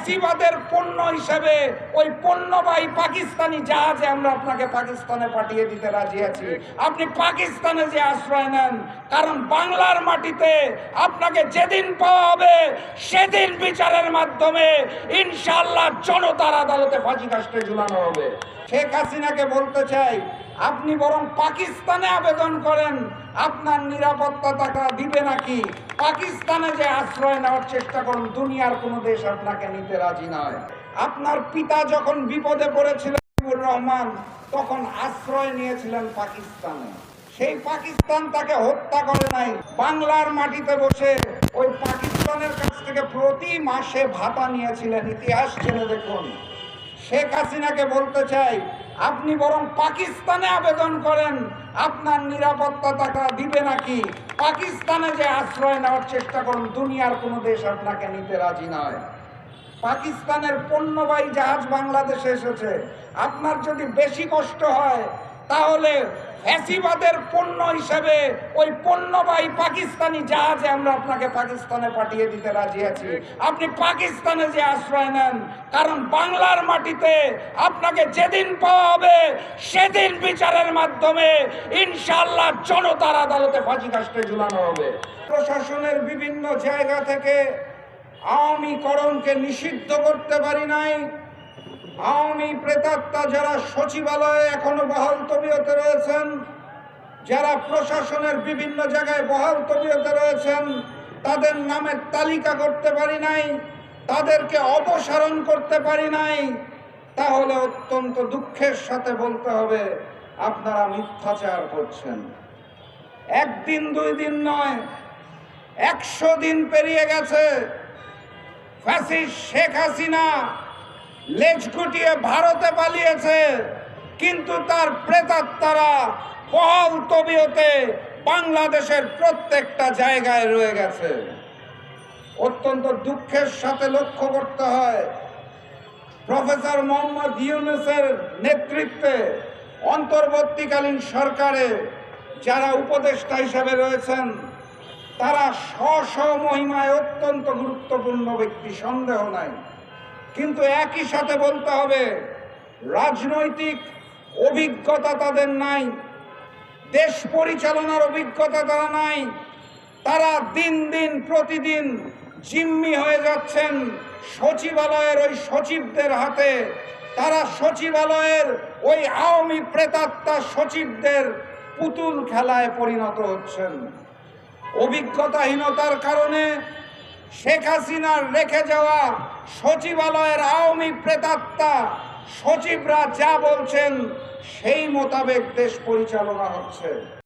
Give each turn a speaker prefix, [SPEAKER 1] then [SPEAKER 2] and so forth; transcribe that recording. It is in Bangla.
[SPEAKER 1] ফ্যাসিবাদের পণ্য হিসেবে ওই পণ্যবাহী পাকিস্তানি জাহাজে আমরা আপনাকে পাকিস্তানে পাঠিয়ে দিতে রাজি আছি। আপনি পাকিস্তানে যে আশ্রয় নেন, কারণ বাংলার মাটিতে আপনাকে যেদিন পাওয়া হবে সেদিন বিচারের মাধ্যমে ইনশাআল্লাহ জনতার আদালতে ফাঁসি কাস্টে ঝুলানো হবে। শেখ হাসিনাকে বলতে চাই, আপনি বরং পাকিস্তানে আবেদন করেন, আপনার নিরাপত্তা টাকা দিবে নাকি। পাকিস্তানে যে আশ্রয় নেওয়ার চেষ্টা করুন, দুনিয়ার কোনো দেশ আপনাকে নিতে রাজি নয়। আপনার পিতা যখন বিপদে পড়েছিলেন মুজিবুর রহমান, তখন আশ্রয় নিয়েছিলেন পাকিস্তানে। সেই পাকিস্তান তাকে হত্যা করে নাই, বাংলার মাটিতে বসে ওই পাকিস্তানের কাছ থেকে প্রতি মাসে ভাতা নিয়েছিলেন। ইতিহাস ছেড়ে দেখুন। শেখ হাসিনাকে বলতে চাই, আপনি বরং পাকিস্তানে আবেদন করেন, আপনার নিরাপত্তা টাকা দিবে নাকি। পাকিস্তানে যে আশ্রয় নেওয়ার চেষ্টা করুন, দুনিয়ার কোনো দেশ আপনাকে নিতে রাজি নয়। পাকিস্তানের পণ্যবাহী জাহাজ বাংলাদেশে এসেছে। আপনার যদি বেশি কষ্ট হয়, তাহলে ফ্যাসিবাদের পণ্য হিসেবে ওই পণ্যবাহী পাকিস্তানি জাহাজে আমরা আপনাকে পাকিস্তানে পাঠিয়ে দিতে রাজি আছি। আপনি পাকিস্তানে যে আশ্রয় নেন, কারণ বাংলার মাটিতে আপনাকে যেদিন পাওয়া হবে সেদিন বিচারের মাধ্যমে ইনশাআল্লাহ জনতার আদালতে ফাঁসি কাস্টে ঝুলানো হবে। প্রশাসনের বিভিন্ন জায়গা থেকে আওয়ামীকরণকে নিষিদ্ধ করতে পারি নাই। আওয়ামী প্রেতাত্মা যারা সচিবালয়ে এখনো বহাল তবিয়তে রয়েছেন, যারা প্রশাসনের বিভিন্ন জায়গায় বহাল তবিয়তে রয়েছেন, তাদের নামের তালিকা করতে পারি নাই, তাদেরকে অপসারণ করতে পারি নাই। তাহলে অত্যন্ত দুঃখের সাথে বলতে হবে, আপনারা মিথ্যাচার করছেন। একদিন দুই দিন নয়, 100 দিন পেরিয়ে গেছে। ফ্যাসিস্ট শেখ হাসিনা লেজ গুটিয়ে ভারতে পালিয়েছে, কিন্তু তার প্রেতাত্মারা বহাল তবিয়তে বাংলাদেশের প্রত্যেকটা জায়গায় রয়ে গেছে। অত্যন্ত দুঃখের সাথে লক্ষ্য করতে হয়, প্রফেসর মোহাম্মদ ইউনূসের নেতৃত্বে অন্তর্বর্তীকালীন সরকারে যারা উপদেষ্টা হিসেবে রয়েছেন, তারা স্ব মহিমায় অত্যন্ত গুরুত্বপূর্ণ ব্যক্তি, সন্দেহ নাই। কিন্তু একই সাথে বলতে হবে, রাজনৈতিক অভিজ্ঞতা তাদের নাই, দেশ পরিচালনার অভিজ্ঞতা তারা নাই। তারা দিন দিন প্রতিদিন জিম্মি হয়ে যাচ্ছেন সচিবালয়ের ওই সচিবদের হাতে। তারা সচিবালয়ের ওই আওয়ামী প্রেতাত্মা সচিবদের পুতুল খেলায় পরিণত হচ্ছেন। অভিজ্ঞতাহীনতার কারণে শেখ হাসিনার রেখে যাওয়া সচিবালয়ের আওয়ামী প্রেতাত্মা সচিবরা যা বলছেন সেই মোতাবেক দেশ পরিচালনা হচ্ছে।